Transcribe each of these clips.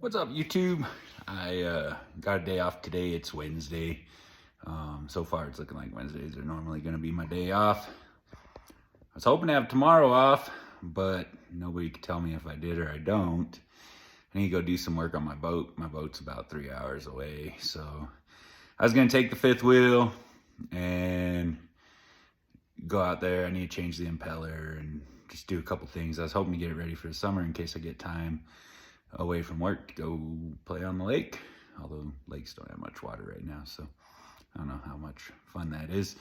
What's up, YouTube? I got a day off today. It's Wednesday. So far, it's looking like Wednesdays are normally going to be my day off. I was hoping to have tomorrow off, but nobody can tell me if I did or I don't. I need to go do some work on my boat. My boat's about 3 hours away, so I was going to take the fifth wheel and go out there. I need to change the impeller and just do a couple things. I was hoping to get it ready for the summer in case I get time away from work to go play on the lake, although lakes don't have much water right now, so I don't know how much fun that is.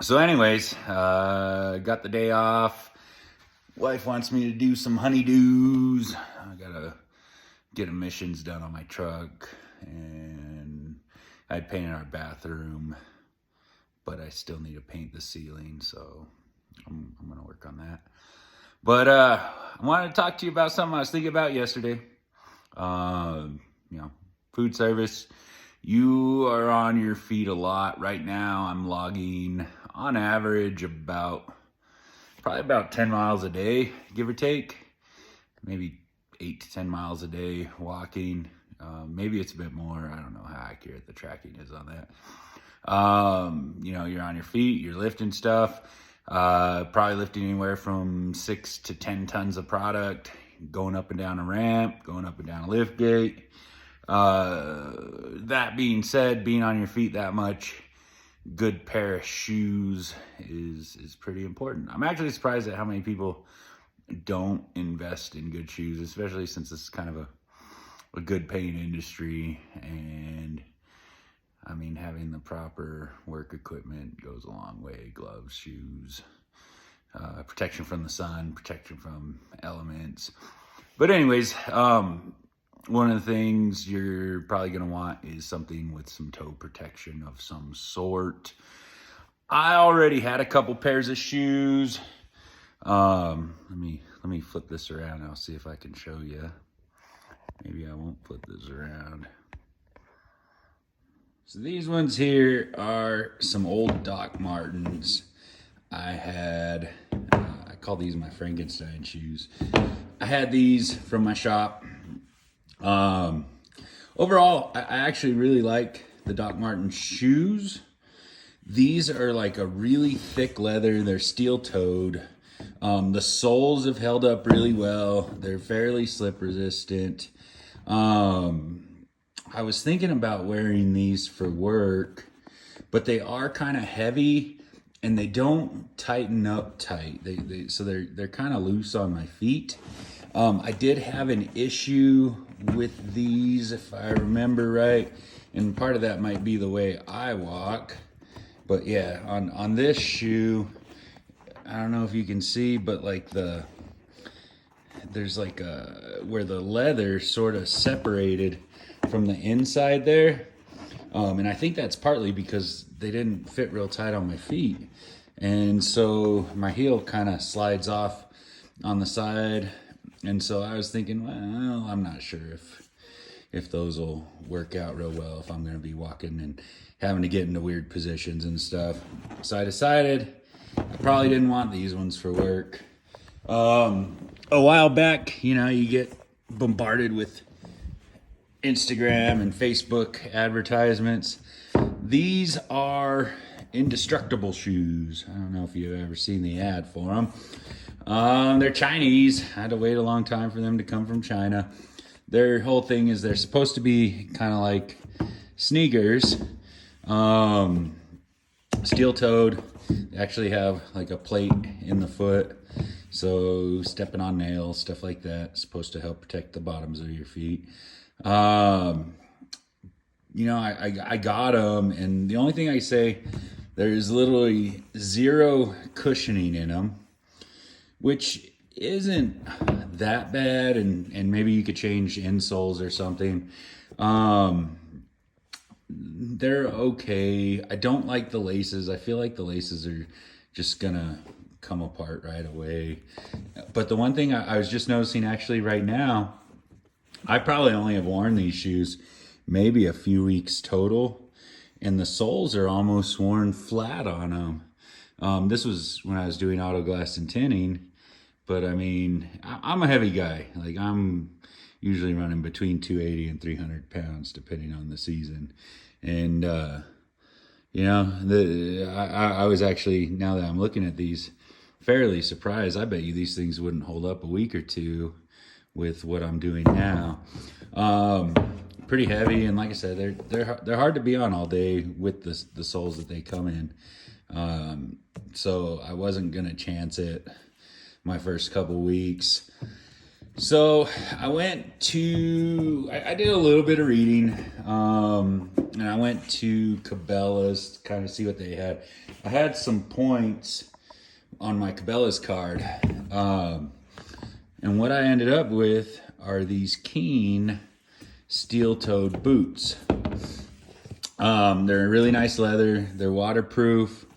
So anyways, got the day off. Wife wants me to do some honeydews. I gotta get emissions done on my truck, and I'd painted our bathroom, but I still need to paint the ceiling, so I'm gonna work on that. But I wanted to talk to you about something I was thinking about yesterday. Food service. You are on your feet a lot. Right now, I'm logging on average probably about 10 miles a day, give or take. Maybe 8 to 10 miles a day walking. Maybe it's a bit more. I don't know how accurate the tracking is on that. You're on your feet, you're lifting stuff. Probably lifting anywhere from 6 to 10 tons of product, going up and down a ramp, going up and down a lift gate. That being said, being on your feet that much, good pair of shoes is pretty important. I'm actually surprised at how many people don't invest in good shoes, especially since this is kind of a good paying industry, and I mean, having the proper work equipment goes a long way. Gloves, shoes, protection from the sun, protection from elements. But anyways, one of the things you're probably going to want is something with some toe protection of some sort. I already had a couple pairs of shoes. Let me flip this around. I'll see if I can show you. Maybe I won't flip this around. So these ones here are some old Doc Martens. I call these my Frankenstein shoes. I had these from my shop. Overall, I actually really like the Doc Martens shoes. These are like a really thick leather. They're steel-toed. The soles have held up really well. They're fairly slip resistant. I was thinking about wearing these for work, but they are kind of heavy and they don't tighten up tight. So they're kind of loose on my feet. I did have an issue with these, if I remember right, and part of that might be the way I walk. But yeah, on this shoe, I don't know if you can see, but like there's like where the leather sort of separated from the inside there, and I think that's partly because they didn't fit real tight on my feet, and so my heel kind of slides off on the side. And so I was thinking, well, I'm not sure if those will work out real well if I'm going to be walking and having to get into weird positions and stuff. So I decided I probably didn't want these ones for work. A while back, you get bombarded with Instagram and Facebook advertisements. These are indestructible shoes. I don't know if you've ever seen the ad for them. They're Chinese. I had to wait a long time for them to come from China. Their whole thing is they're supposed to be kind of like sneakers, steel-toed. They actually have like a plate in the foot, so stepping on nails, stuff like that, is supposed to help protect the bottoms of your feet. I got them, and the only thing I say, there's literally zero cushioning in them, which isn't that bad, and maybe you could change insoles or something. They're okay. I don't like the laces. I feel like the laces are just gonna come apart right away. But the one thing I was just noticing actually right now, I probably only have worn these shoes maybe a few weeks total, and the soles are almost worn flat on them. This was when I was doing auto glass and tinning, but I mean, I'm a heavy guy. Like, I'm usually running between 280 and 300 pounds, depending on the season. And, you know, I was actually, now that I'm looking at these, fairly surprised. I bet you these things wouldn't hold up a week or two with what I'm doing now. Pretty heavy, and like I said, they're hard to be on all day with the soles that they come in. So I wasn't gonna chance it my first couple weeks. So I I did a little bit of reading, and I went to Cabela's to kind of see what they had. I had some points on my Cabela's card, and what I ended up with are these Keen steel-toed boots. They're really nice leather. They're waterproof.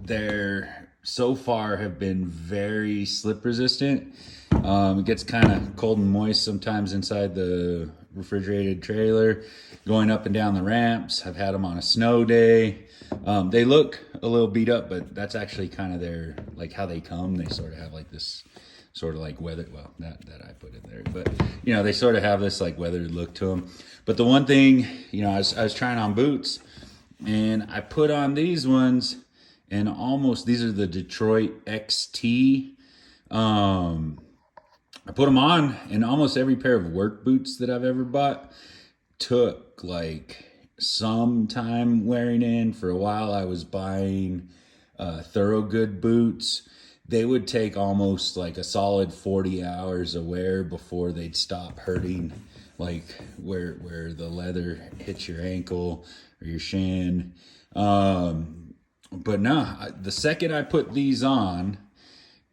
They're so far have been very slip resistant. It gets kind of cold and moist sometimes inside the refrigerated trailer, going up and down the ramps. I've had them on a snow day. They look a little beat up, but that's actually kind of their, like, how they come. They sort of have like this sort of like weather, well, that I put in there, but you know, they sort of have this like weathered look to them. But the one thing, you know, I was trying on boots, and I put on these ones, and almost, these are the Detroit XT. I put them on, and almost every pair of work boots that I've ever bought took like some time wearing in. For a while I was buying Thorogood boots. They would take almost like a solid 40 hours of wear before they'd stop hurting, like where the leather hits your ankle or your shin. But no, the second I put these on,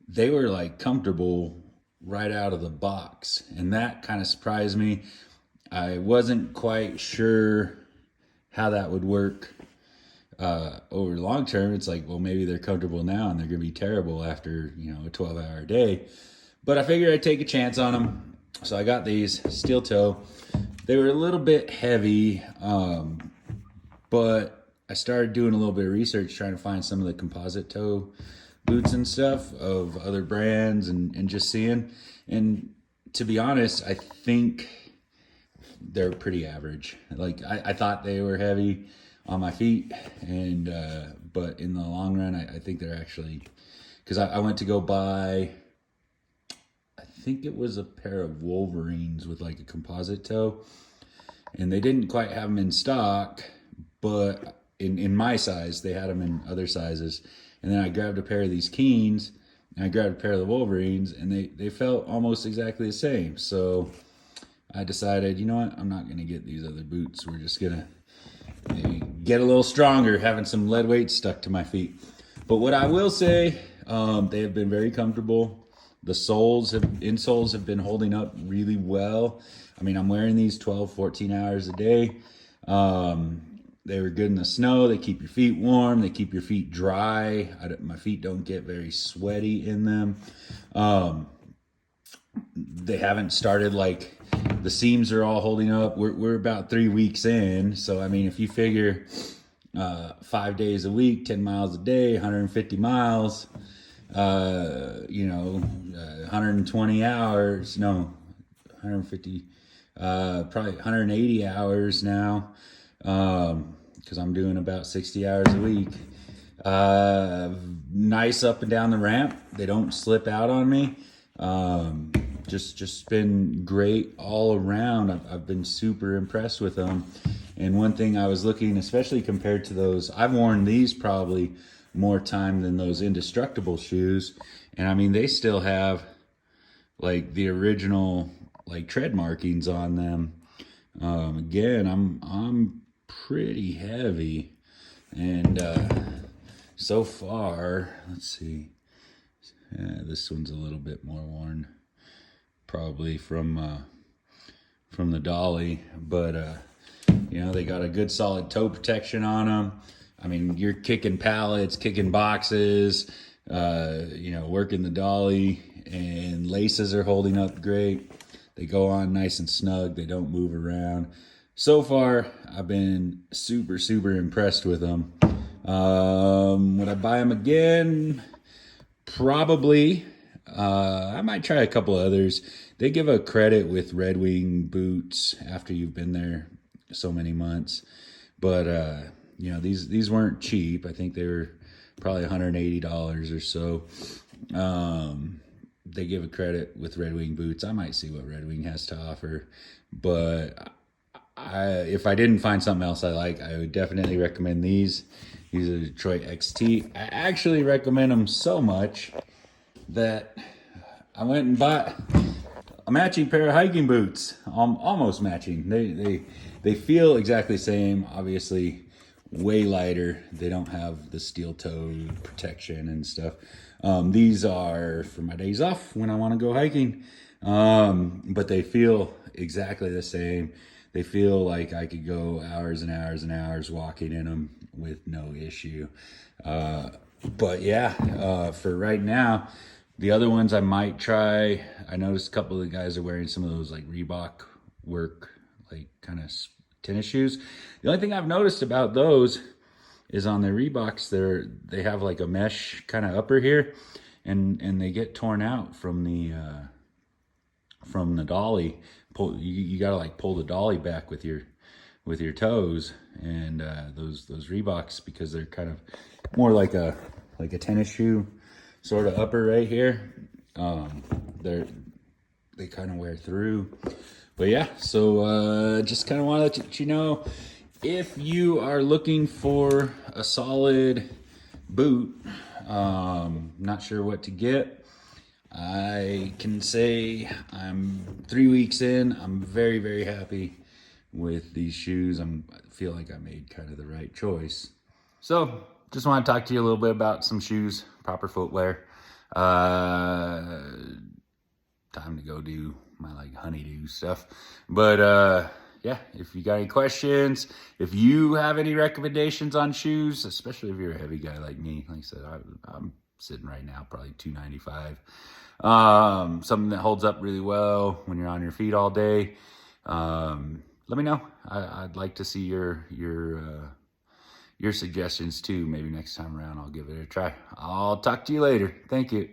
they were like comfortable right out of the box, and that kind of surprised me. I wasn't quite sure how that would work over long term. It's like, well, maybe they're comfortable now and they're gonna be terrible after, you know, a 12-hour day. But I figured I'd take a chance on them, so I got these steel toe. They were a little bit heavy, but I started doing a little bit of research trying to find some of the composite toe boots and stuff of other brands, and just seeing. And to be honest, I think they're pretty average. Like, I thought they were heavy on my feet, and but in the long run, I think they're actually, because I went to go buy, I think it was a pair of Wolverines with like a composite toe, and they didn't quite have them in stock, but in my size, they had them in other sizes. And then I grabbed a pair of these Keens, and I grabbed a pair of the Wolverines, and they felt almost exactly the same. So I decided, you know what, I'm not going to get these other boots. We're just going to maybe get a little stronger, having some lead weight stuck to my feet. But what I will say, they have been very comfortable. The insoles have been holding up really well. I mean, I'm wearing these 12, 14 hours a day. They were good in the snow. They keep your feet warm. They keep your feet dry. My feet don't get very sweaty in them. They haven't started, like, the seams are all holding up. We're about 3 weeks in. So, I mean, if you figure 5 days a week, 10 miles a day, 150 miles, you know, 120 hours, no, 150, probably 180 hours now, because I'm doing about 60 hours a week. Nice up and down the ramp. They don't slip out on me. Just been great all around. I've been super impressed with them. And one thing I was looking, especially compared to those, I've worn these probably more time than those Indestructible shoes. And I mean, they still have like the original like tread markings on them. Again, I'm pretty heavy, and so far, let's see, this one's a little bit more worn, probably from the dolly, but you know, they got a good solid toe protection on them. I mean, you're kicking pallets, kicking boxes, you know, working the dolly, and laces are holding up great. They go on nice and snug. They don't move around. So far, I've been super, super impressed with them. Would I buy them again? Probably. I might try a couple others. They give a credit with Red Wing boots after you've been there so many months. But, you know, these weren't cheap. I think they were probably $180 or so. They give a credit with Red Wing boots. I might see what Red Wing has to offer. But if I didn't find something else I like, I would definitely recommend these. These are Detroit XT. I actually recommend them so much that I went and bought a matching pair of hiking boots. Almost matching. They feel exactly the same. Obviously, way lighter. They don't have the steel toe protection and stuff. These are for my days off when I want to go hiking. But they feel exactly the same. They feel like I could go hours and hours and hours walking in them with no issue. But yeah, for right now, the other ones I might try. I noticed a couple of the guys are wearing some of those like Reebok work, like kind of tennis shoes. The only thing I've noticed about those is on their Reeboks, they have like a mesh kind of upper here, and they get torn out from the dolly. You gotta like pull the dolly back with your toes, and those Reeboks, because they're kind of more like a tennis shoe sort of upper right here. They kind of wear through. But yeah, so just kind of want to let you know, if you are looking for a solid boot, not sure what to get, I can say I'm 3 weeks in. I'm very, very happy with these shoes. I feel like I made kind of the right choice. So just want to talk to you a little bit about some shoes, proper footwear. Time to go do my like honeydew stuff. But yeah, if you got any questions, if you have any recommendations on shoes, especially if you're a heavy guy like me, like I said, I'm sitting right now probably 295. Something that holds up really well when you're on your feet all day. Let me know. I'd like to see your suggestions too. Maybe next time around I'll give it a try. I'll talk to you later. Thank you.